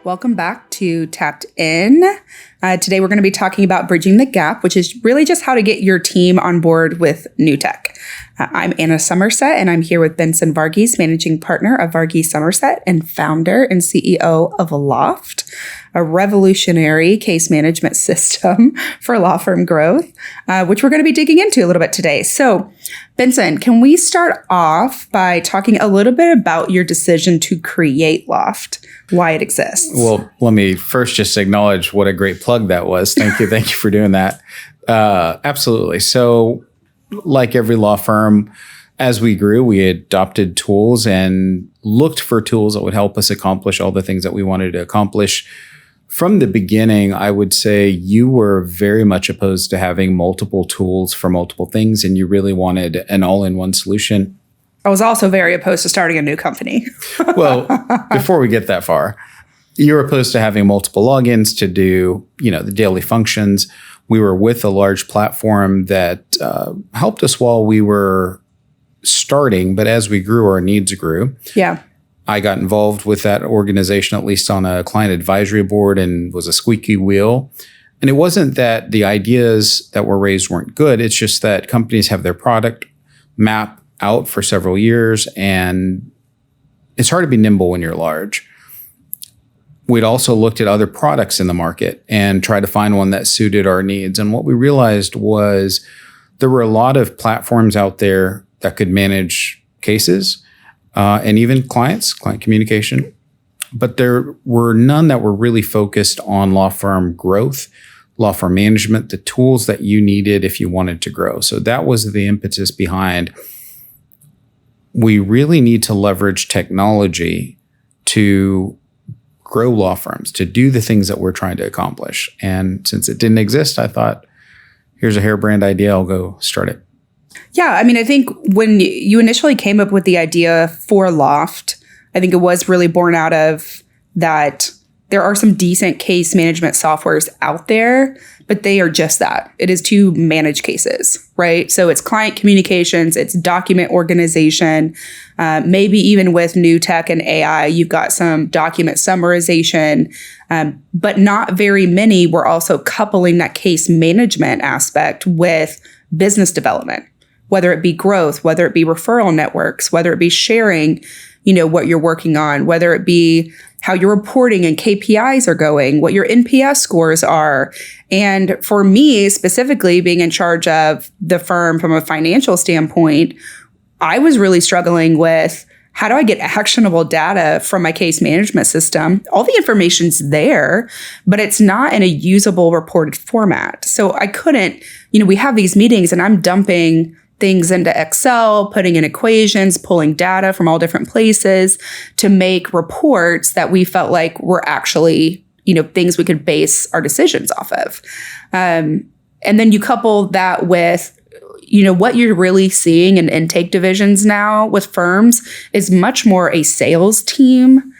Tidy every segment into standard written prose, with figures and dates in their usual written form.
Welcome back to Tapped In. Today we're going to be talking about bridging the gap, which is really just how to get your team on board with new tech. I'm Anna Summersett, and I'm here with Benson Varghese, managing partner of Varghese Summersett and founder and CEO of Loft, a revolutionary case management system for law firm growth, which we're going to be digging into a little bit today. So, Benson, can we start off by talking a little bit about your decision to create Loft, why it exists? Well, let me first just acknowledge what a great plug that was. Thank you. Thank you for doing that. Absolutely. So, like every law firm, as we grew, we adopted tools and looked for tools that would help us accomplish all the things that we wanted to accomplish. From the beginning, I would say you were very much opposed to having multiple tools for multiple things, and you really wanted an all-in-one solution. I was also very opposed to starting a new company. Well, before we get that far, you're opposed to having multiple logins to do, the daily functions. We were with a large platform that helped us while we were starting, but as we grew, our needs grew. Yeah. I got involved with that organization, at least on a client advisory board, and was a squeaky wheel. And it wasn't that the ideas that were raised weren't good. It's just that companies have their product map out for several years, and it's hard to be nimble when you're large. We'd also looked at other products in the market and tried to find one that suited our needs. And what we realized was there were a lot of platforms out there that could manage cases and even client communication, but there were none that were really focused on law firm growth, law firm management, the tools that you needed if you wanted to grow. So that was the impetus behind. We really need to leverage technology to grow law firms, to do the things that we're trying to accomplish. And since it didn't exist, I thought, here's a harebrained idea, I'll go start it. Yeah, I think when you initially came up with the idea for Loft, I think it was really born out of that there are some decent case management softwares out there, but they are just that. It is to manage cases, right? So it's client communications, it's document organization, maybe even with new tech and AI, you've got some document summarization, but not very many were also coupling that case management aspect with business development, whether it be growth, whether it be referral networks, whether it be sharing, what you're working on, whether it be how your reporting and KPIs are going, what your NPS scores are. And for me, specifically being in charge of the firm from a financial standpoint, I was really struggling with how do I get actionable data from my case management system? All the information's there, but it's not in a usable reported format. So I couldn't, we have these meetings and I'm dumping things into Excel, putting in equations, pulling data from all different places to make reports that we felt like were actually, things we could base our decisions off of. And then you couple that with, what you're really seeing in intake divisions now with firms is much more a sales team.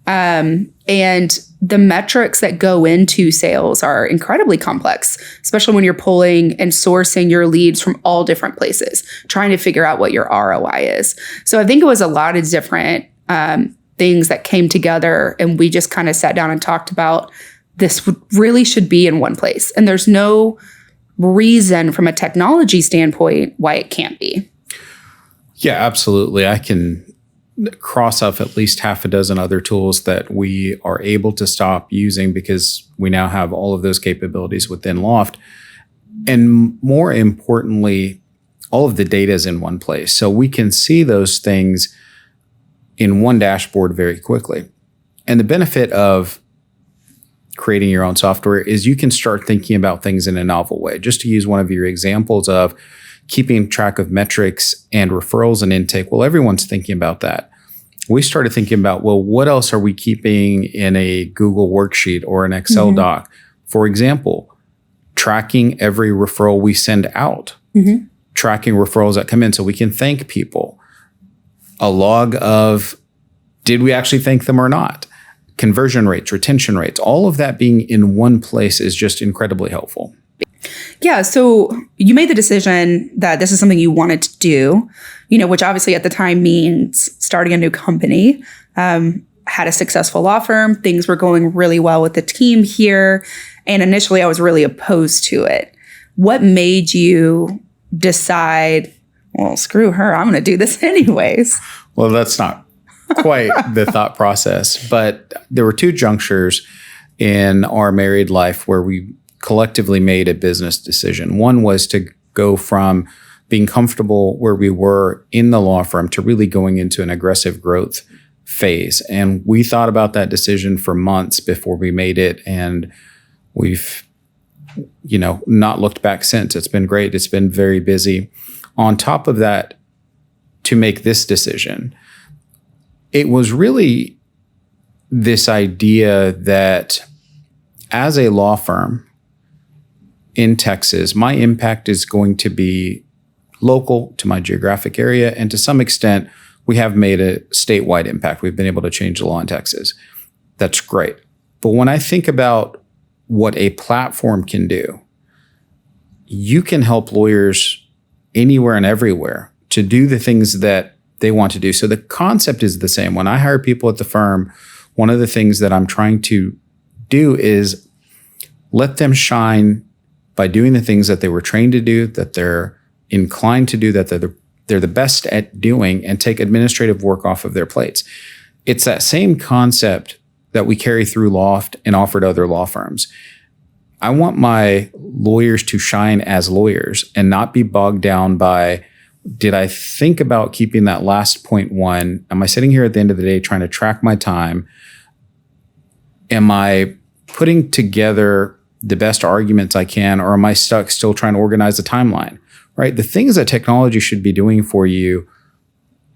And the metrics that go into sales are incredibly complex, especially when you're pulling and sourcing your leads from all different places, trying to figure out what your ROI is. So I think it was a lot of different things that came together, and we just kind of sat down and talked about this really should be in one place. And there's no reason from a technology standpoint why it can't be. Yeah, absolutely. I can cross off at least half a dozen other tools that we are able to stop using because we now have all of those capabilities within Loft. And more importantly, all of the data is in one place. So we can see those things in one dashboard very quickly. And the benefit of creating your own software is you can start thinking about things in a novel way. Just to use one of your examples of keeping track of metrics and referrals and intake. Well, everyone's thinking about that. We started thinking about, well, what else are we keeping in a Google worksheet or an Excel doc? For example, tracking every referral we send out, tracking referrals that come in so we can thank people, a log of did we actually thank them or not, conversion rates, retention rates, all of that being in one place is just incredibly helpful. Yeah. So you made the decision that this is something you wanted to do, which obviously at the time means starting a new company. had a successful law firm. Things were going really well with the team here. And initially I was really opposed to it. What made you decide, well, screw her, I'm going to do this anyways? Well, that's not quite the thought process, but there were two junctures in our married life where we collectively made a business decision. One was to go from being comfortable where we were in the law firm to really going into an aggressive growth phase. And we thought about that decision for months before we made it. And we've, not looked back since. It's been great. It's been very busy. On top of that, to make this decision, it was really this idea that as a law firm in Texas, my impact is going to be local to my geographic area. And to some extent, we have made a statewide impact. We've been able to change the law in Texas. That's great. But when I think about what a platform can do, you can help lawyers anywhere and everywhere to do the things that they want to do. So the concept is the same. When I hire people at the firm, one of the things that I'm trying to do is let them shine by doing the things that they were trained to do, that they're inclined to do, that they're the best at doing, and take administrative work off of their plates. It's that same concept that we carry through Loft and offer to other law firms. I want my lawyers to shine as lawyers and not be bogged down by, did I think about keeping that last 0.1? Am I sitting here at the end of the day trying to track my time? Am I putting together the best arguments I can, or am I stuck still trying to organize a timeline, right? The things that technology should be doing for you,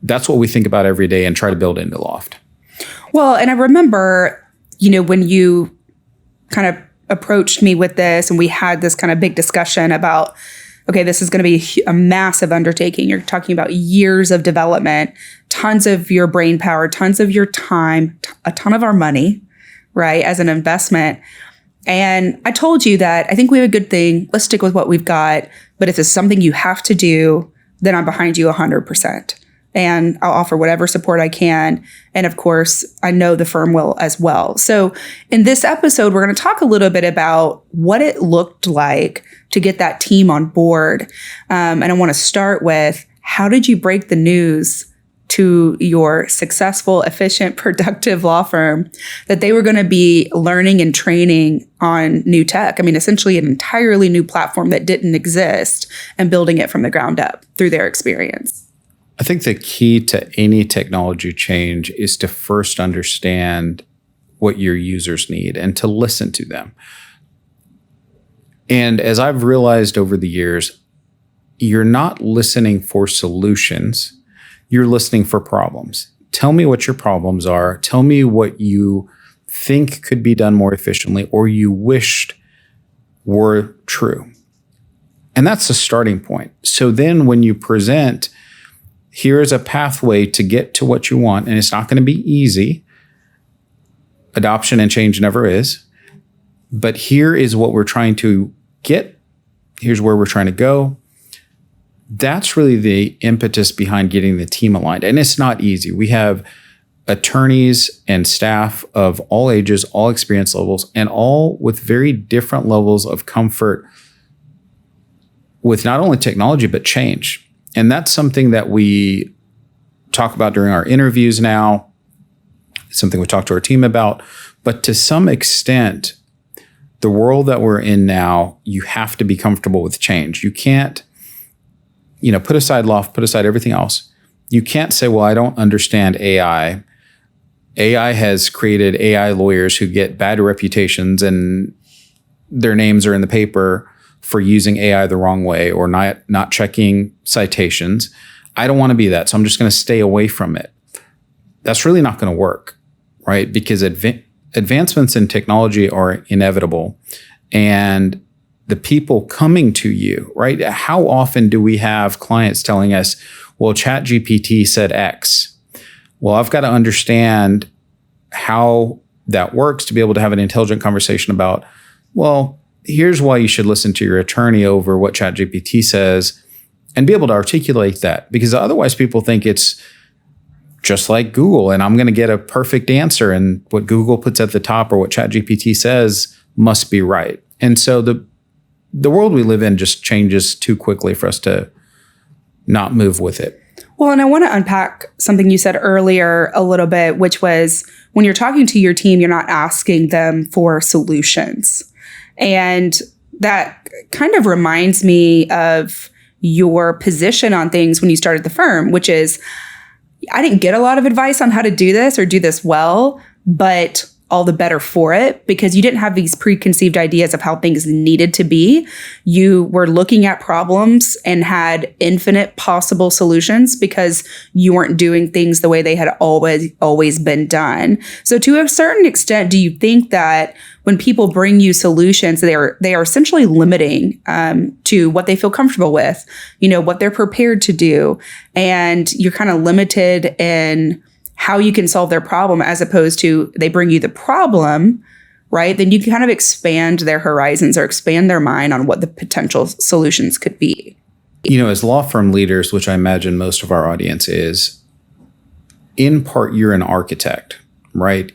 that's what we think about every day and try to build into Loft. Well, and I remember, when you kind of approached me with this and we had this kind of big discussion about, okay, this is going to be a massive undertaking. You're talking about years of development, tons of your brain power, tons of your time, a ton of our money, right, as an investment. And I told you that I think we have a good thing. Let's stick with what we've got. But if it's something you have to do, then I'm behind you 100%. And I'll offer whatever support I can. And of course, I know the firm will as well. So in this episode, we're going to talk a little bit about what it looked like to get that team on board. And I want to start with, how did you break the news to your successful, efficient, productive law firm that they were going to be learning and training on new tech? I mean, essentially an entirely new platform that didn't exist, and building it from the ground up through their experience. I think the key to any technology change is to first understand what your users need and to listen to them. And as I've realized over the years, you're not listening for solutions. You're listening for problems. Tell me what your problems are. Tell me what you think could be done more efficiently or you wished were true. And that's the starting point. So then when you present, here is a pathway to get to what you want, and it's not going to be easy. Adoption and change never is. But here is what we're trying to get. Here's where we're trying to go. That's really the impetus behind getting the team aligned. And it's not easy. We have attorneys and staff of all ages, all experience levels, and all with very different levels of comfort with not only technology, but change. And that's something that we talk about during our interviews now, something we talk to our team about. But to some extent, the world that we're in now, you have to be comfortable with change. You can't, put aside Loft, put aside everything else. You can't say, well, I don't understand AI. AI has created AI lawyers who get bad reputations and their names are in the paper for using AI the wrong way or not checking citations. I don't want to be that, so I'm just going to stay away from it. That's really not going to work, right? Because advancements in technology are inevitable. And the people coming to you, right? How often do we have clients telling us, well, ChatGPT said X. Well, I've got to understand how that works to be able to have an intelligent conversation about, well, here's why you should listen to your attorney over what ChatGPT says, and be able to articulate that, because otherwise people think it's just like Google, and I'm going to get a perfect answer. And what Google puts at the top or what ChatGPT says must be right. And so the world we live in just changes too quickly for us to not move with it. Well, and I want to unpack something you said earlier a little bit, which was when you're talking to your team, you're not asking them for solutions. And that kind of reminds me of your position on things when you started the firm, which is, I didn't get a lot of advice on how to do this or do this well, but all the better for it, because you didn't have these preconceived ideas of how things needed to be. You were looking at problems and had infinite possible solutions because you weren't doing things the way they had always been done. So to a certain extent, do you think that when people bring you solutions, they are essentially limiting to what they feel comfortable with, what they're prepared to do, and you're kind of limited in how you can solve their problem, as opposed to they bring you the problem, right? Then you can kind of expand their horizons or expand their mind on what the potential solutions could be. As law firm leaders, which I imagine most of our audience is, in part, you're an architect, right?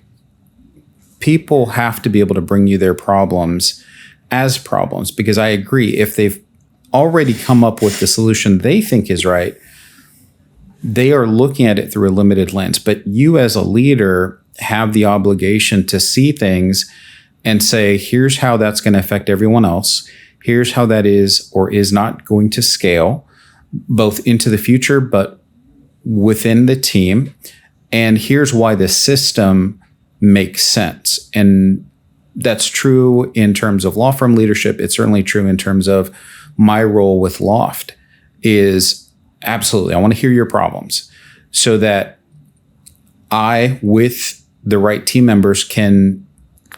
People have to be able to bring you their problems as problems, because I agree, if they've already come up with the solution they think is right, they are looking at it through a limited lens. But you as a leader have the obligation to see things and say, here's how that's going to affect everyone else. Here's how that is or is not going to scale, both into the future, but within the team. And here's why the system makes sense. And that's true in terms of law firm leadership. It's certainly true in terms of my role with Loft is, absolutely, I want to hear your problems so that I, with the right team members, can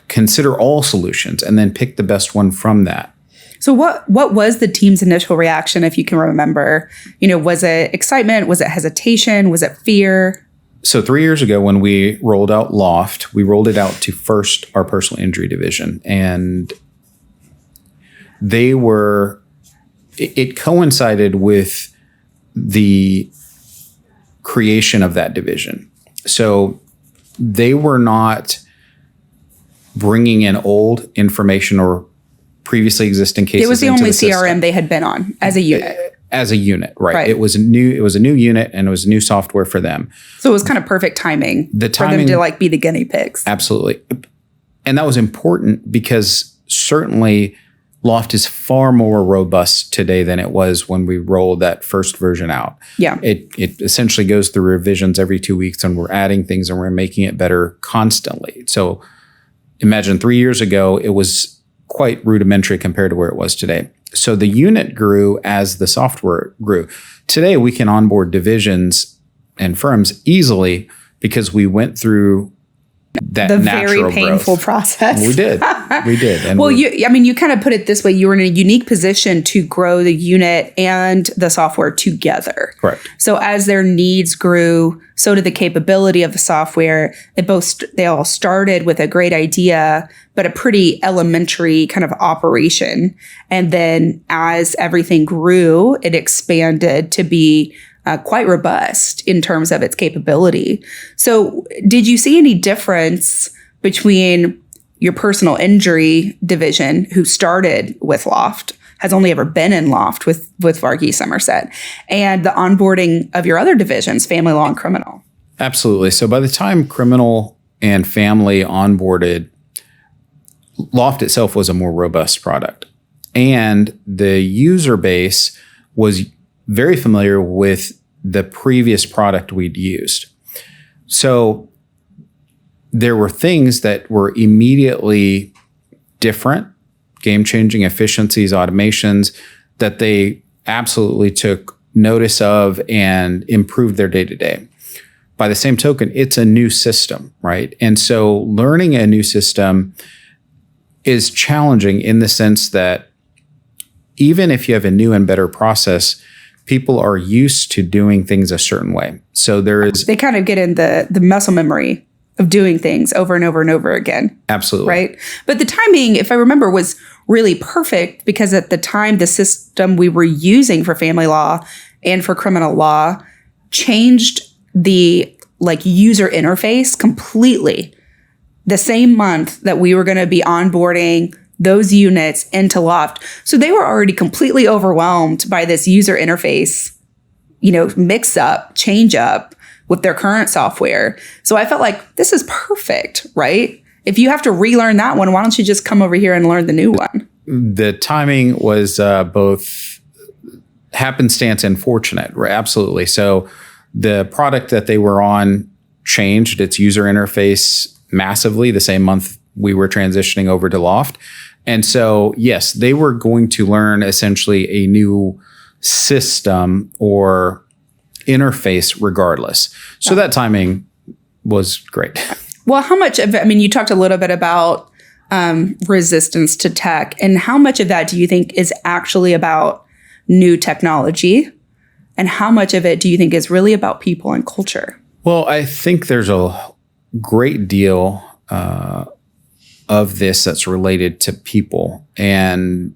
consider all solutions and then pick the best one from that. So what was the team's initial reaction, if you can remember? Was it excitement? Was it hesitation? Was it fear? So 3 years ago, when we rolled out Loft, we rolled it out to first our personal injury division. And it coincided with the creation of that division. So they were not bringing in old information or previously existing cases. It was the only CRM they had been on as a unit. As a unit, right? It was a new unit, and it was new software for them. So it was kind of perfect timing for them to be the guinea pigs. Absolutely. And that was important because certainly Loft is far more robust today than it was when we rolled that first version out. Yeah. It essentially goes through revisions every 2 weeks, and we're adding things and we're making it better constantly. So imagine 3 years ago, it was quite rudimentary compared to where it was today. So the unit grew as the software grew. Today, we can onboard divisions and firms easily because we went through that natural very painful growth. Process. We did. And well, you kind of put it this way. You were in a unique position to grow the unit and the software together. Correct. So as their needs grew, so did the capability of the software. They all started with a great idea, but a pretty elementary kind of operation. And then as everything grew, it expanded to be quite robust in terms of its capability. So did you see any difference between your personal injury division, who started with Loft, has only ever been in Loft with Varghese Summersett, and the onboarding of your other divisions, family law and criminal? Absolutely. So by the time criminal and family onboarded, Loft itself was a more robust product. And the user base was very familiar with the previous product we'd used. So there were things that were immediately different, game-changing efficiencies, automations, that they absolutely took notice of and improved their day-to-day. By the same token, it's a new system, right? And so learning a new system is challenging in the sense that even if you have a new and better process, people are used to doing things a certain way. So they kind of get in the muscle memory of doing things over and over and over again. Absolutely. Right. But the timing, if I remember, was really perfect because at the time, the system we were using for family law and for criminal law changed the like user interface completely the same month that we were going to be onboarding those units into Loft. So they were already completely overwhelmed by this user interface, mix up, change up with their current software. So I felt like this is perfect, right? If you have to relearn that one, why don't you just come over here and learn the new one? The timing was both happenstance and fortunate, right? Absolutely. So the product that they were on changed its user interface massively the same month we were transitioning over to Loft. And so, yes, they were going to learn essentially a new system or interface regardless. So that timing was great. Well, how much of it, you talked a little bit about resistance to tech, and how much of that do you think is actually about new technology? And how much of it do you think is really about people and culture? Well, I think there's a great deal of this that's related to people. And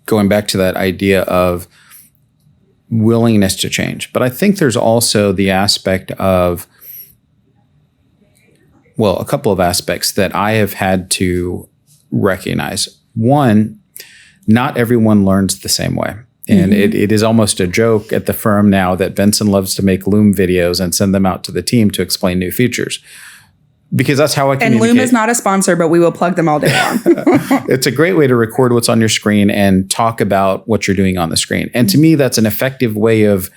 going back to that idea of willingness to change. But I think there's also the aspect of, well, a couple of aspects that I have had to recognize. One, not everyone learns the same way. And it is almost a joke at the firm now that Benson loves to make Loom videos and send them out to the team to explain new features. Because that's how I communicate. And Loom is not a sponsor, but we will plug them all day long. It's a great way to record what's on your screen and talk about what you're doing on the screen. And to me, that's an effective way of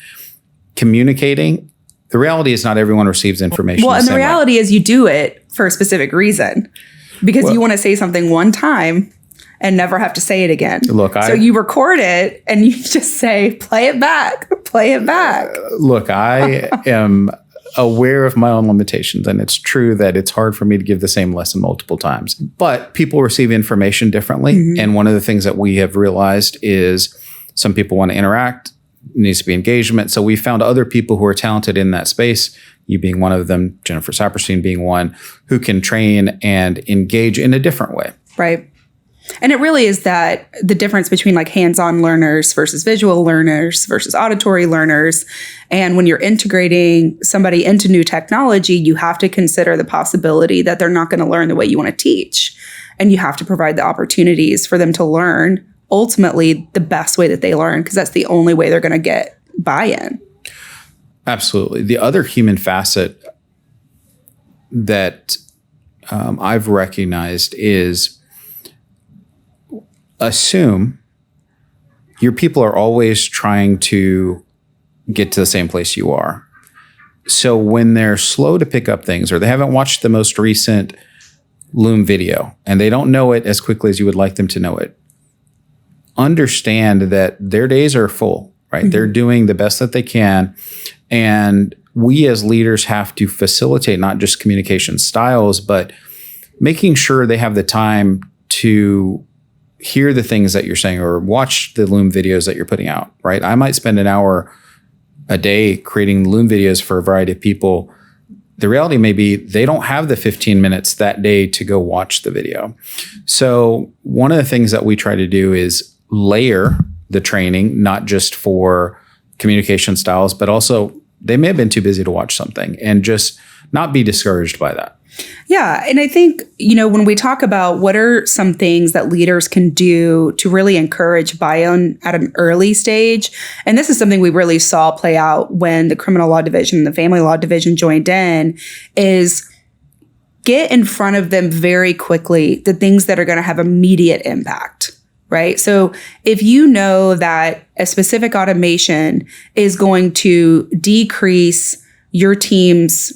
communicating. The reality is not everyone receives information. Well, and the reality is you do it for a specific reason. Because you want to say something one time and never have to say it again. So you record it and you just say, play it back, play it back. Look, I am aware of my own limitations, and it's true that it's hard for me to give the same lesson multiple times. But people receive information differently. And one of the things that we have realized is some people want to interact, needs to be engagement. So we found other people who are talented in that space, you being one of them, Jennifer Saperstein being one, who can train and engage in a different way. Right. And it really is that the difference between like hands-on learners versus visual learners versus auditory learners. And when you're integrating somebody into new technology, you have to consider the possibility that they're not going to learn the way you want to teach. And you have to provide the opportunities for them to learn ultimately the best way that they learn, because that's the only way they're going to get buy-in. Absolutely. The other human facet that I've recognized is assume your people are always trying to get to the same place you are. So when they're slow to pick up things, or they haven't watched the most recent Loom video and they don't know it as quickly as you would like them to know it, understand that their days are full, right? They're doing the best that they can. And we as leaders have to facilitate not just communication styles, but making sure they have the time to hear the things that you're saying or watch the Loom videos that you're putting out, right? I might spend an hour a day creating Loom videos for a variety of people. The reality may be they don't have the 15 minutes that day to go watch the video. So one of the things that we try to do is layer the training, not just for communication styles, but also they may have been too busy to watch something, and just not be discouraged by that. Yeah. And I think, when we talk about what are some things that leaders can do to really encourage buy-in at an early stage, and this is something we really saw play out when the criminal law division and the family law division joined in, is get in front of them very quickly the things that are going to have immediate impact, right? So if you know that a specific automation is going to decrease your team's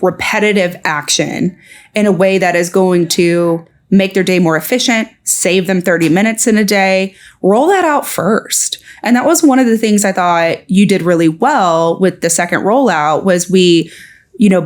repetitive action in a way that is going to make their day more efficient, save them 30 minutes in a day, roll that out first. And that was one of the things I thought you did really well with the second rollout, was we,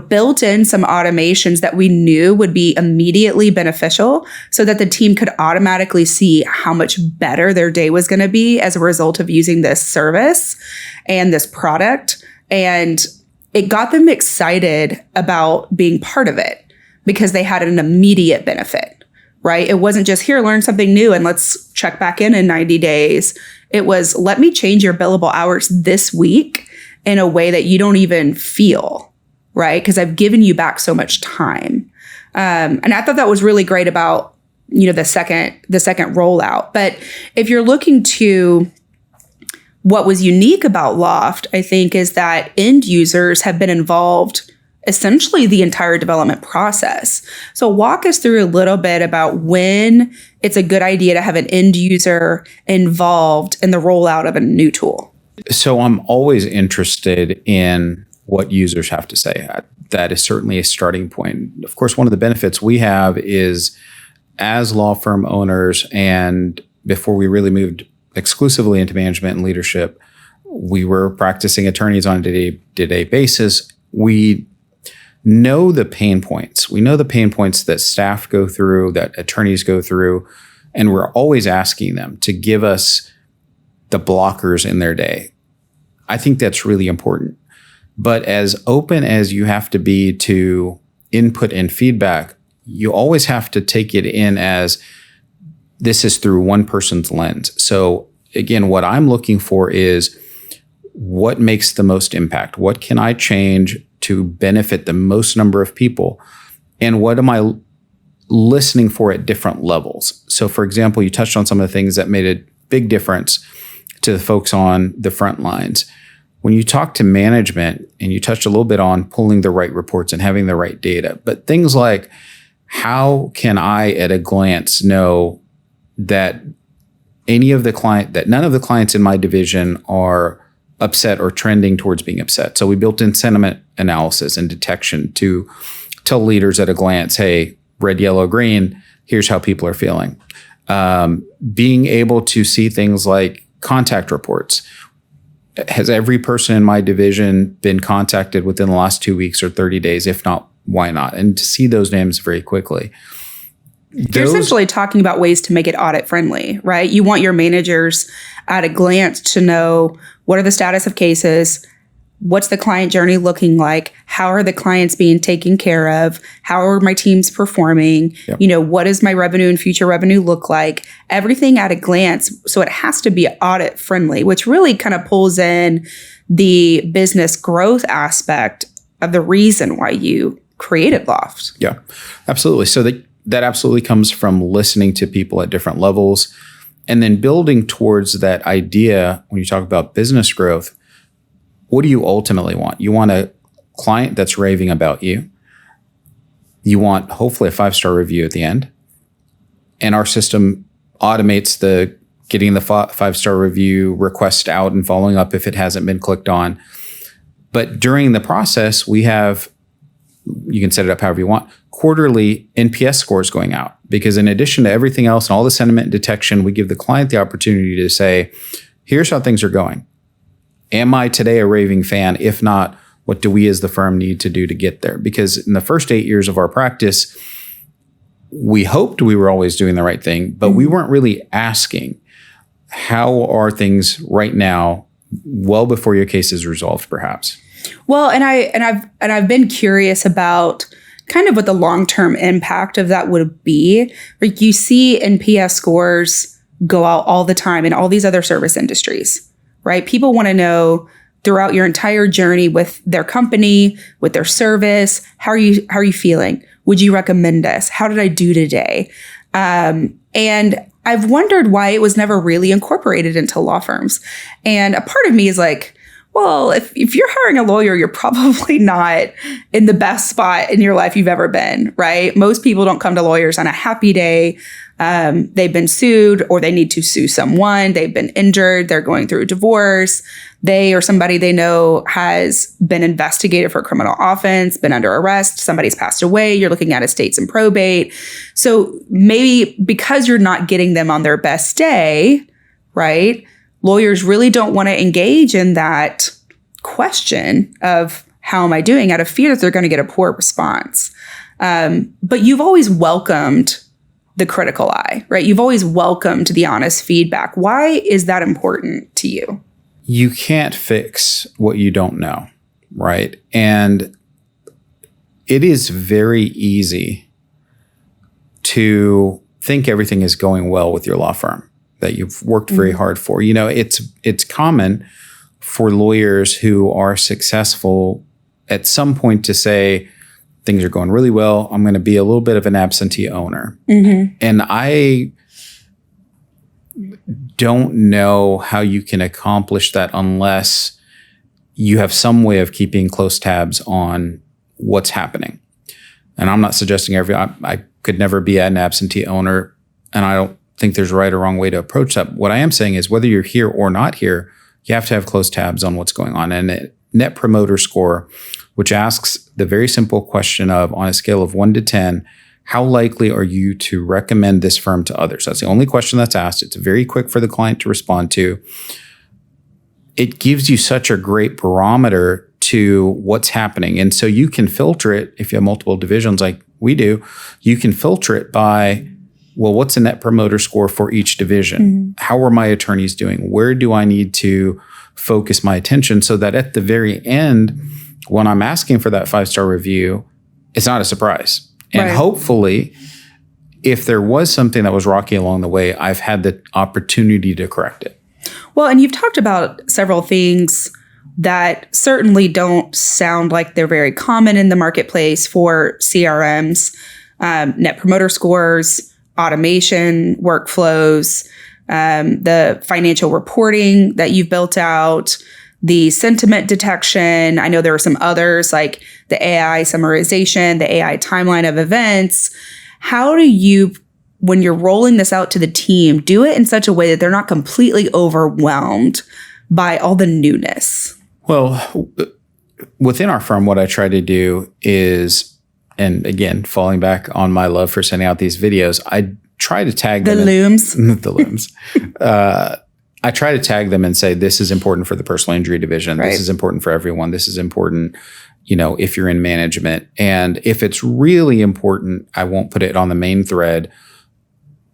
built in some automations that we knew would be immediately beneficial so that the team could automatically see how much better their day was going to be as a result of using this service and this product. And it got them excited about being part of it because they had an immediate benefit, right? It wasn't just, here, learn something new and let's check back in 90 days. It was, let me change your billable hours this week in a way that you don't even feel, right? Because I've given you back so much time. And I thought that was really great about, the second rollout. But if you're looking to what was unique about Loft, I think, is that end users have been involved essentially the entire development process. So walk us through a little bit about when it's a good idea to have an end user involved in the rollout of a new tool. So I'm always interested in what users have to say. That is certainly a starting point. Of course, one of the benefits we have is, as law firm owners, and before we really moved exclusively into management and leadership, we were practicing attorneys on a day-to-day basis. We know the pain points. We know the pain points that staff go through, that attorneys go through, and we're always asking them to give us the blockers in their day. I think that's really important. But as open as you have to be to input and feedback, you always have to take it in as this is through one person's lens. So again, what I'm looking for is what makes the most impact? What can I change to benefit the most number of people? And what am I listening for at different levels? So for example, you touched on some of the things that made a big difference to the folks on the front lines. When you talk to management, and you touched a little bit on pulling the right reports and having the right data, but things like, how can I at a glance know that none of the clients in my division are upset or trending towards being upset? So we built in sentiment analysis and detection to tell leaders at a glance, hey, red, yellow, green, here's how people are feeling. Being able to see things like contact reports. Has every person in my division been contacted within the last 2 weeks or 30 days? If not, why not? And to see those names very quickly. You're essentially talking about ways to make it audit friendly, right? You want your managers at a glance to know what are the status of cases, what's the client journey looking like, how are the clients being taken care of, how are my teams performing, Yep. What does my revenue and future revenue look like, everything at a glance. So it has to be audit friendly, which really kind of pulls in the business growth aspect of the reason why you created Loft. Yeah, absolutely. So that absolutely comes from listening to people at different levels, and then building towards that idea. When you talk about business growth, what do you ultimately want? You want a client that's raving about you. You want hopefully a 5-star review at the end. And our system automates the getting the 5-star review request out and following up if it hasn't been clicked on. But during the process, you can set it up however you want, quarterly NPS scores going out. Because in addition to everything else and all the sentiment detection, we give the client the opportunity to say, here's how things are going. Am I today a raving fan? If not, what do we as the firm need to do to get there? Because in the first 8 years of our practice, we hoped we were always doing the right thing, but we weren't really asking, how are things right now, well before your case is resolved, perhaps? Well, and I've been curious about kind of what the long-term impact of that would be. Like, you see NPS scores go out all the time in all these other service industries, right? People want to know throughout your entire journey with their company, with their service, how are you feeling? Would you recommend us? How did I do today? And I've wondered why it was never really incorporated into law firms. And a part of me is like, well, if you're hiring a lawyer, you're probably not in the best spot in your life you've ever been, right? Most people don't come to lawyers on a happy day. They've been sued, or they need to sue someone. They've been injured. They're going through a divorce. They or somebody they know has been investigated for a criminal offense, been under arrest. Somebody's passed away. You're looking at estates and probate. So maybe because you're not getting them on their best day, right? Lawyers really don't want to engage in that question of how am I doing, out of fear that they're going to get a poor response. But you've always welcomed the critical eye, right? You've always welcomed the honest feedback. Why is that important to you? You can't fix what you don't know, right? And it is very easy to think everything is going well with your law firm that you've worked very hard for. You know, it's common for lawyers who are successful at some point to say, things are going really well. I'm going to be a little bit of an absentee owner. And I don't know how you can accomplish that unless you have some way of keeping close tabs on what's happening. And I'm not suggesting I could never be an absentee owner, and I don't think there's a right or wrong way to approach that. What I am saying is whether you're here or not here, you have to have close tabs on what's going on. And a Net Promoter Score, which asks the very simple question of, on a scale of 1 to 10, how likely are you to recommend this firm to others? That's the only question that's asked. It's very quick for the client to respond to. It gives you such a great barometer to what's happening. And so you can filter it if you have multiple divisions like we do. You can filter it by, well, what's a Net Promoter Score for each division? How are my attorneys doing? Where do I need to focus my attention so that at the very end, when I'm asking for that 5-star review, it's not a surprise. And hopefully, if there was something that was rocky along the way, I've had the opportunity to correct it. Well, and you've talked about several things that certainly don't sound like they're very common in the marketplace for CRMs, Net Promoter Scores, automation, workflows, the financial reporting that you've built out, the sentiment detection. I know there are some others like the AI summarization, the AI timeline of events. How do you, when you're rolling this out to the team, do it in such a way that they're not completely overwhelmed by all the newness? Well, within our firm, what I try to do is, and again, falling back on my love for sending out these videos, I try to tag them. The looms. The looms. I try to tag them and say, this is important for the personal injury division. This is important for everyone. This is important, if you're in management. And if it's really important, I won't put it on the main thread.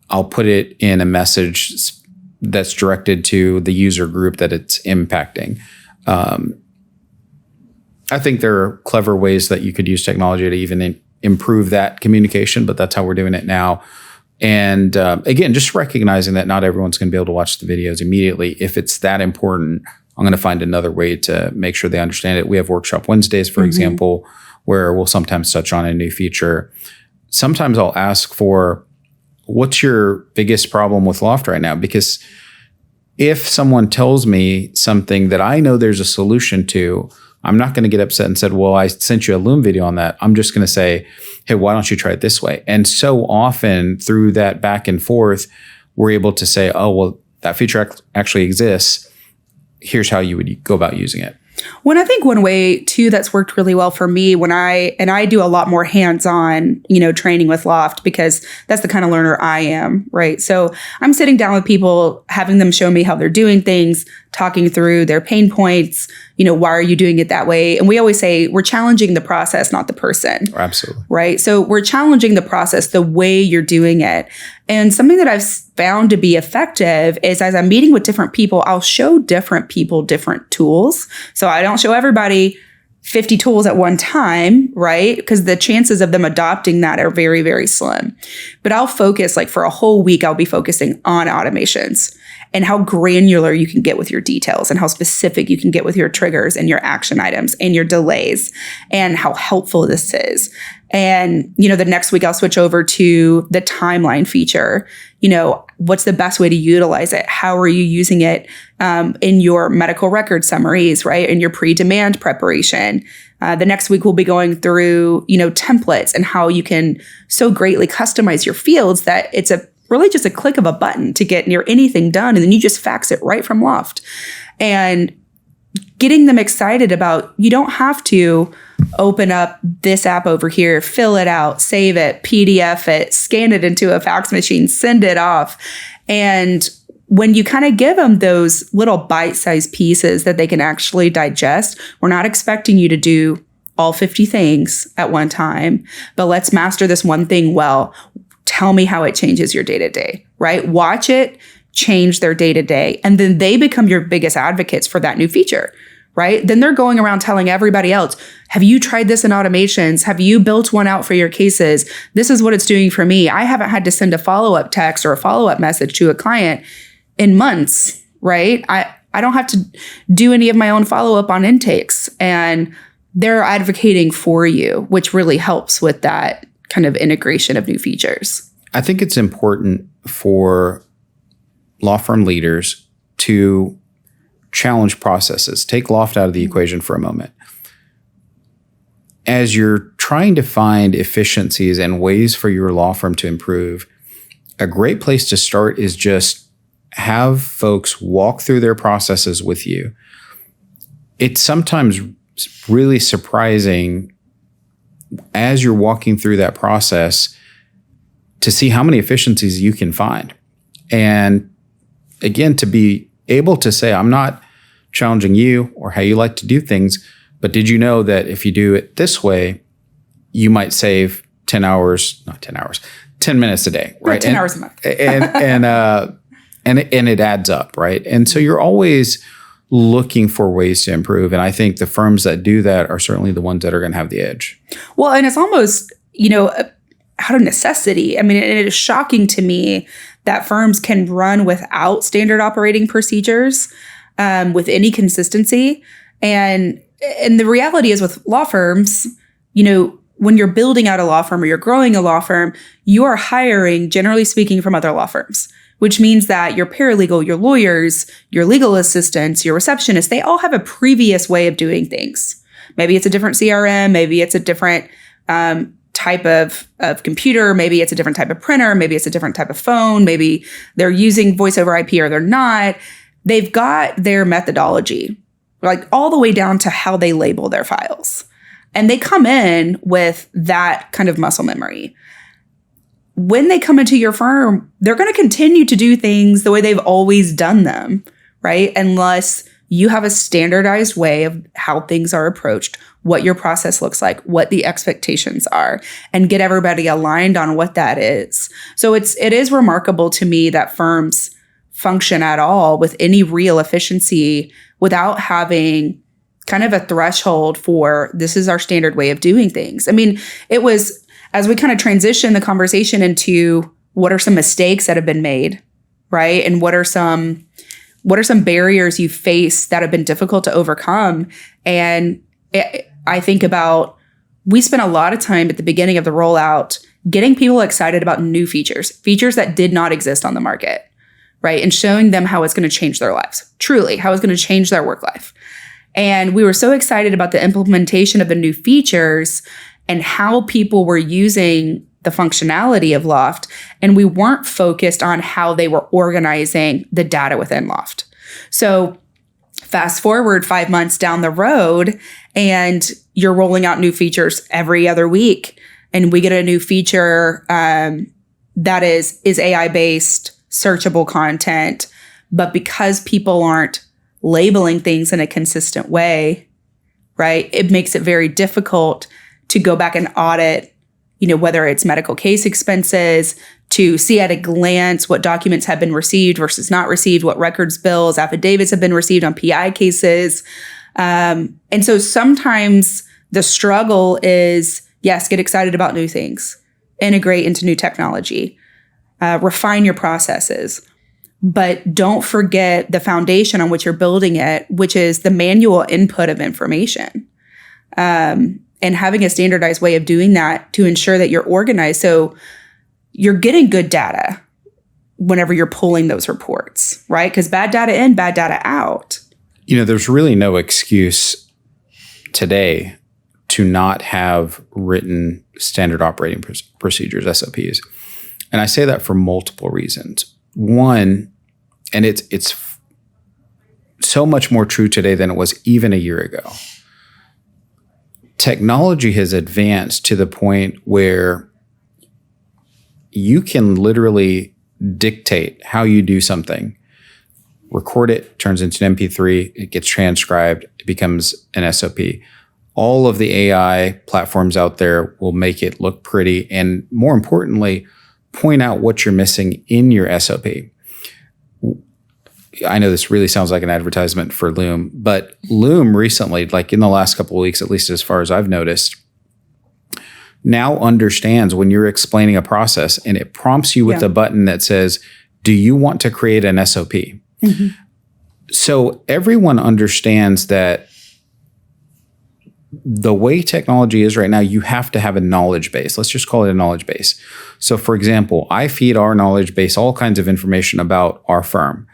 I'll put it in a message that's directed to the user group that it's impacting. I think there are clever ways that you could use technology to even improve that communication, but that's how we're doing it now. And again, just recognizing that not everyone's going to be able to watch the videos immediately. If it's that important, I'm going to find another way to make sure they understand it. We have Workshop Wednesdays, for example, where we'll sometimes touch on a new feature. Sometimes I'll ask for, what's your biggest problem with Loft right now? Because if someone tells me something that I know there's a solution to, I'm not going to get upset and said, well, I sent you a Loom video on that. I'm just going to say, hey, why don't you try it this way? And so often through that back and forth, we're able to say, oh, well, that feature actually exists. Here's how you would go about using it. Well, I think one way too that's worked really well for me when I do a lot more hands-on, training with Loft, because that's the kind of learner I am, right? So I'm sitting down with people, having them show me how they're doing things, talking through their pain points, why are you doing it that way? And we always say we're challenging the process, not the person. Absolutely. Right? So we're challenging the process, the way you're doing it. And something that I've found to be effective is, as I'm meeting with different people, I'll show different people different tools. So I don't show everybody 50 tools at one time, right? Because the chances of them adopting that are very, very slim. But I'll focus, like for a whole week, I'll be focusing on automations and how granular you can get with your details and how specific you can get with your triggers and your action items and your delays and how helpful this is. And, the next week I'll switch over to the timeline feature. What's the best way to utilize it? How are you using it in your medical record summaries, right? In your pre-demand preparation. The next week we'll be going through, templates and how you can so greatly customize your fields that it's really just a click of a button to get near anything done. And then you just fax it right from Loft. And getting them excited about, you don't have to open up this app over here, fill it out, save it, PDF it, scan it into a fax machine, send it off. And when you kind of give them those little bite-sized pieces that they can actually digest, we're not expecting you to do all 50 things at one time, but let's master this one thing well. Tell me how it changes your day-to-day, right? Watch it change their day-to-day. And then they become your biggest advocates for that new feature, right? Then they're going around telling everybody else, have you tried this in automations? Have you built one out for your cases? This is what it's doing for me. I haven't had to send a follow-up text or a follow-up message to a client in months, right? I don't have to do any of my own follow-up on intakes. And they're advocating for you, which really helps with that kind of integration of new features. I think it's important for law firm leaders to challenge processes. Take loft out of the equation for a moment. As you're trying to find efficiencies and ways for your law firm to improve, a great place to start is just have folks walk through their processes with you. It's sometimes really surprising as you're walking through that process to see how many efficiencies you can find. And again, to be able to say, I'm not challenging you or how you like to do things, but did you know that if you do it this way, you might save 10 minutes a day, right? 10 hours a month. and it adds up, right? And so you're always looking for ways to improve. And I think the firms that do that are certainly the ones that are going to have the edge. Well, and it's almost, out of necessity. I mean, it is shocking to me that firms can run without standard operating procedures with any consistency. And the reality is with law firms, when you're building out a law firm or you're growing a law firm, you are hiring, generally speaking, from other law firms, which means that your paralegal, your lawyers, your legal assistants, your receptionists, they all have a previous way of doing things. Maybe it's a different CRM, maybe it's a different type of computer, maybe it's a different type of printer, maybe it's a different type of phone, maybe they're using voice over IP or they're not. They've got their methodology, like all the way down to how they label their files. And they come in with that kind of muscle memory. When they come into your firm, they're going to continue to do things the way they've always done them, right? Unless you have a standardized way of how things are approached, what your process looks like, what the expectations are, and get everybody aligned on what that is. So it is remarkable to me that firms function at all with any real efficiency without having kind of a threshold for this is our standard way of doing things. I mean, it was as we kind of transition the conversation into what are some mistakes that have been made, right? And what are some barriers you face that have been difficult to overcome? And I think about, we spent a lot of time at the beginning of the rollout getting people excited about new features that did not exist on the market, right? And showing them how it's going to change their lives, truly, how it's going to change their work life. And we were so excited about the implementation of the new features and how people were using the functionality of Loft. And we weren't focused on how they were organizing the data within Loft. So fast forward 5 months down the road, and you're rolling out new features every other week. And we get a new feature that is AI-based, searchable content. But because people aren't labeling things in a consistent way, right, it makes it very difficult to go back and audit, whether it's medical case expenses, to see at a glance what documents have been received versus not received, what records, bills, affidavits have been received on PI cases. And so sometimes the struggle is, yes, get excited about new things, integrate into new technology, refine your processes. But don't forget the foundation on which you're building it, which is the manual input of information. And having a standardized way of doing that to ensure that you're organized. So you're getting good data whenever you're pulling those reports, right? Because bad data in, bad data out. There's really no excuse today to not have written standard operating procedures, SOPs. And I say that for multiple reasons. One, and it's so much more true today than it was even a year ago. Technology has advanced to the point where you can literally dictate how you do something, record it, turns into an MP3, it gets transcribed, it becomes an SOP. All of the AI platforms out there will make it look pretty, and more importantly, point out what you're missing in your SOP. I know this really sounds like an advertisement for Loom, but Loom recently, like in the last couple of weeks, at least as far as I've noticed, now understands when you're explaining a process and it prompts you with a button that says, do you want to create an SOP? Mm-hmm. So everyone understands that the way technology is right now, you have to have a knowledge base. Let's just call it a knowledge base. So for example, I feed our knowledge base all kinds of information about our firm.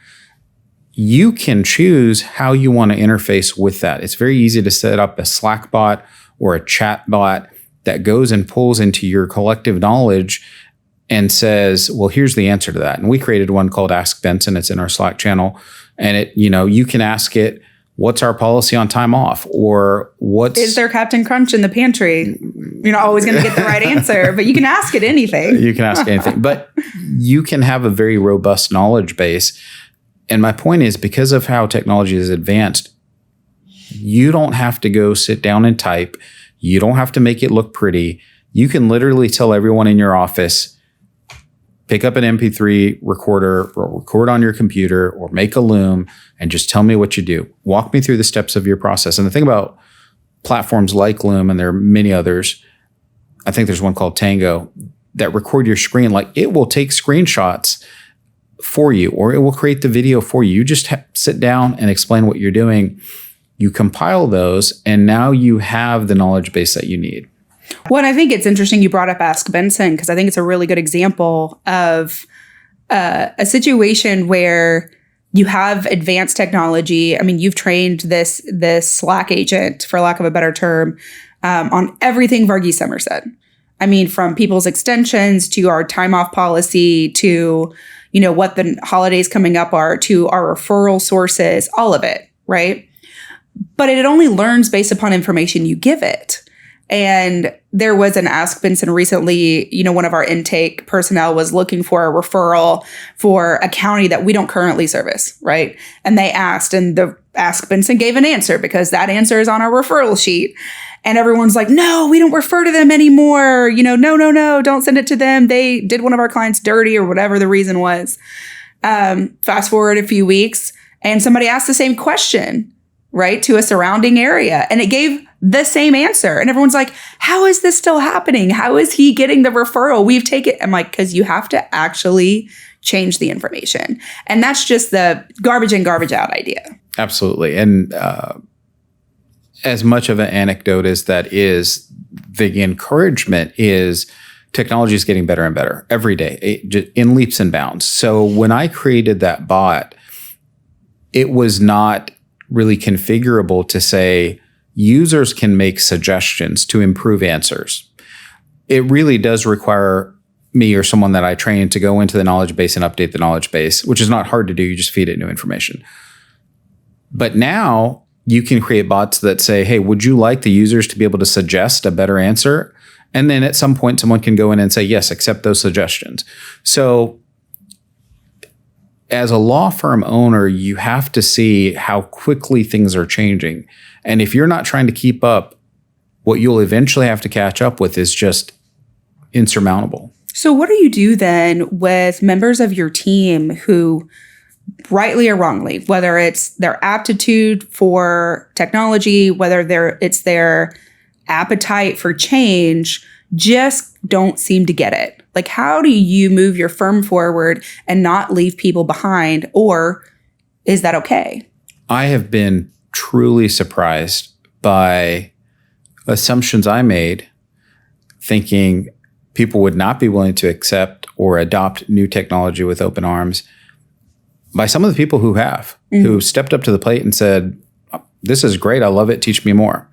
You can choose how you want to interface with that. It's very easy to set up a Slack bot or a chat bot that goes and pulls into your collective knowledge and says, well, here's the answer to that. And we created one called Ask Benson. It's in our Slack channel. And it, you can ask it, what's our policy on time off? Or is there Captain Crunch in the pantry? You're not always going to get the right answer, but you can ask it anything. You can ask anything, but you can have a very robust knowledge base. And my point is, because of how technology is advanced, you don't have to go sit down and type. You don't have to make it look pretty. You can literally tell everyone in your office, pick up an MP3 recorder or record on your computer or make a Loom and just tell me what you do. Walk me through the steps of your process. And the thing about platforms like Loom, and there are many others, I think there's one called Tango, that record your screen. Like, it will take screenshots for you, or it will create the video for you. You just sit down and explain what you're doing. You compile those, and now you have the knowledge base that you need. Well, I think it's interesting you brought up Ask Benson, because I think it's a really good example of a situation where you have advanced technology. I mean, you've trained this Slack agent, for lack of a better term, on everything Varghese Summersett. I mean, from people's extensions to our time off policy to, what the holidays coming up are, to our referral sources, all of it, right? But it only learns based upon information you give it. And there was an Ask Benson recently, one of our intake personnel was looking for a referral for a county that we don't currently service, right? And they asked, and the Ask Benson gave an answer because that answer is on our referral sheet. And everyone's like, no, we don't refer to them anymore. No, don't send it to them. They did one of our clients dirty or whatever the reason was. Fast forward a few weeks and somebody asked the same question, right, to a surrounding area. And it gave the same answer. And everyone's like, how is this still happening? How is he getting the referral? We've taken, I'm like, because you have to actually change the information. And that's just the garbage in, garbage out idea. Absolutely. And as much of an anecdote as that is, the encouragement is technology is getting better and better every day in leaps and bounds. So when I created that bot, it was not really configurable to say users can make suggestions to improve answers. It really does require me or someone that I train to go into the knowledge base and update the knowledge base, which is not hard to do. You just feed it new information. But now you can create bots that say, hey, would you like the users to be able to suggest a better answer? And then at some point, someone can go in and say, yes, accept those suggestions. So as a law firm owner, you have to see how quickly things are changing. And if you're not trying to keep up, what you'll eventually have to catch up with is just insurmountable. So what do you do then with members of your team who, rightly or wrongly, whether it's their aptitude for technology, whether it's their appetite for change, just don't seem to get it? Like, how do you move your firm forward and not leave people behind? Or is that okay? I have been truly surprised by assumptions I made, thinking people would not be willing to accept or adopt new technology with open arms, by some of the people who have, who stepped up to the plate and said, this is great, I love it, teach me more.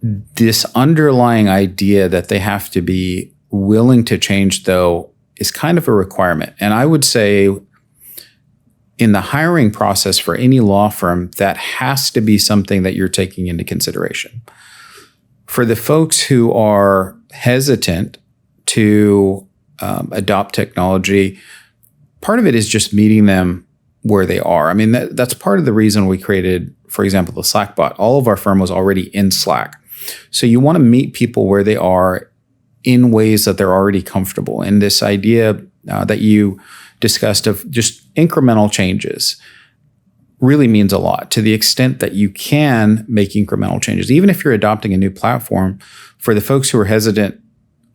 This underlying idea that they have to be willing to change, though, is kind of a requirement. And I would say in the hiring process for any law firm, that has to be something that you're taking into consideration. For the folks who are hesitant to adopt technology, part of it is just meeting them where they are. I mean, that's part of the reason we created, for example, the Slack bot. All of our firm was already in Slack. So you want to meet people where they are in ways that they're already comfortable. And this idea that you discussed of just incremental changes really means a lot, to the extent that you can make incremental changes. Even if you're adopting a new platform, for the folks who are hesitant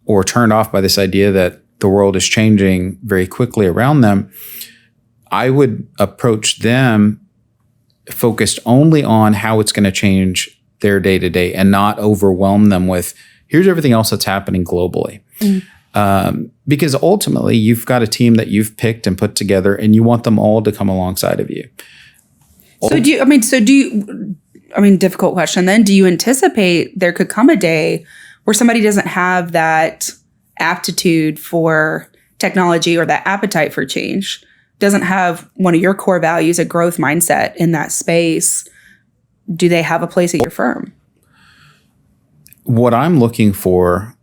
or turned off by this idea that the world is changing very quickly around them, I would approach them focused only on how it's going to change their day to day and not overwhelm them with, here's everything else that's happening globally. Because ultimately you've got a team that you've picked and put together and you want them all to come alongside of you. Difficult question then. Do you anticipate there could come a day where somebody doesn't have that aptitude for technology or that appetite for change, doesn't have one of your core values, a growth mindset in that space? Do they have a place at your firm? What I'm looking for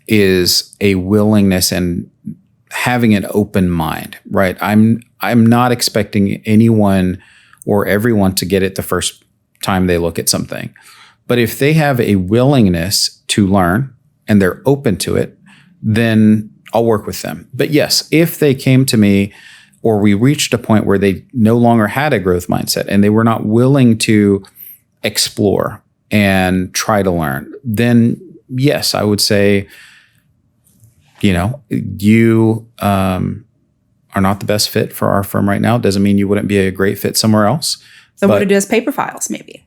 is a willingness and having an open mind, right? I'm not expecting anyone or everyone to get it the first time they look at something. But if they have a willingness to learn and they're open to it, then I'll work with them. But yes, if they came to me or we reached a point where they no longer had a growth mindset and they were not willing to explore and try to learn, then yes, I would say, you are not the best fit for our firm right now. Doesn't mean you wouldn't be a great fit somewhere else. So what it is, paper files, maybe.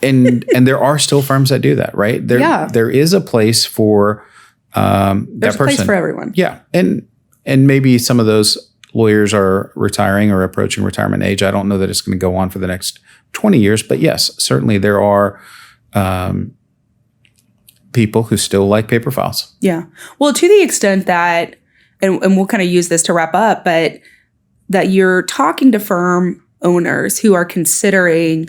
and there are still firms that do that, right? There is a place for that person. There's a place for everyone. Yeah. And maybe some of those lawyers are retiring or approaching retirement age. I don't know that it's going to go on for the next 20 years, but yes, certainly there are people who still like paper files. Yeah. Well, to the extent that, and we'll kind of use this to wrap up, but that you're talking to firm owners who are considering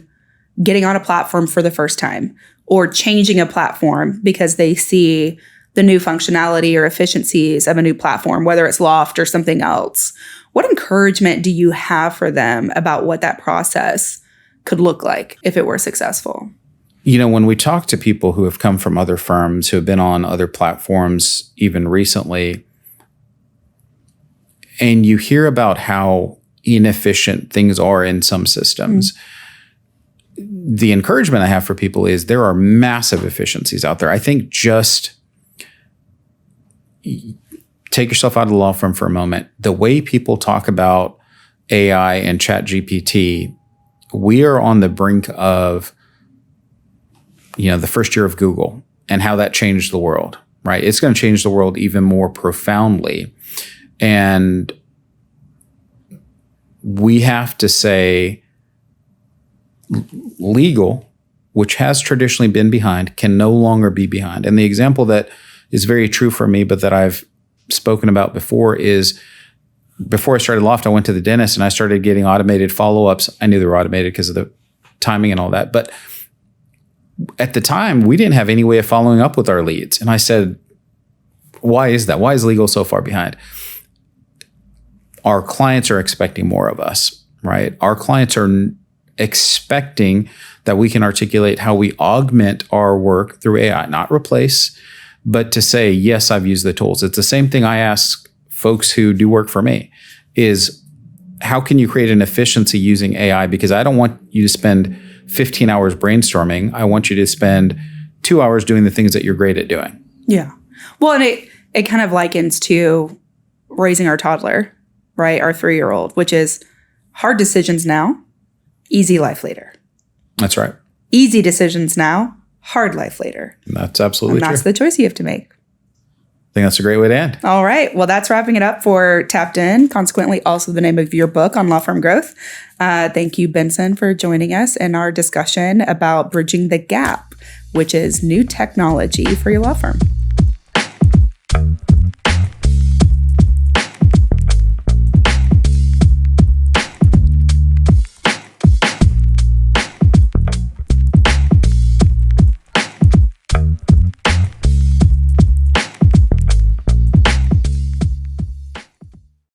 getting on a platform for the first time or changing a platform because they see the new functionality or efficiencies of a new platform, whether it's Loft or something else. What encouragement do you have for them about what that process could look like if it were successful? When we talk to people who have come from other firms, who have been on other platforms even recently, and you hear about how inefficient things are in some systems, the encouragement I have for people is there are massive efficiencies out there. I think just take yourself out of the law firm for a moment. The way people talk about AI and ChatGPT, we are on the brink of the first year of Google and how that changed the world, right? It's going to change the world even more profoundly. And we have to say legal, which has traditionally been behind, can no longer be behind. And the example that is very true for me, but that I've spoken about before is before I started Loft, I went to the dentist and I started getting automated follow-ups. I knew they were automated because of the timing and all that. But at the time, we didn't have any way of following up with our leads. And I said, why is that? Why is legal so far behind? Our clients are expecting more of us, right? Our clients are expecting that we can articulate how we augment our work through AI, not replace, but to say, yes, I've used the tools. It's the same thing I ask folks who do work for me is how can you create an efficiency using AI? Because I don't want you to spend 15 hours brainstorming. I want you to spend 2 hours doing the things that you're great at doing. Yeah. Well, and it kind of likens to raising our toddler, right? Our 3-year-old, which is hard decisions now, easy life later. That's right. Easy decisions now, hard life later. That's absolutely true. And that's the choice you have to make. I think that's a great way to end. All right. Well, that's wrapping it up for Tapped In, consequently also the name of your book on law firm growth. Thank you, Benson, for joining us in our discussion about bridging the gap, which is new technology for your law firm.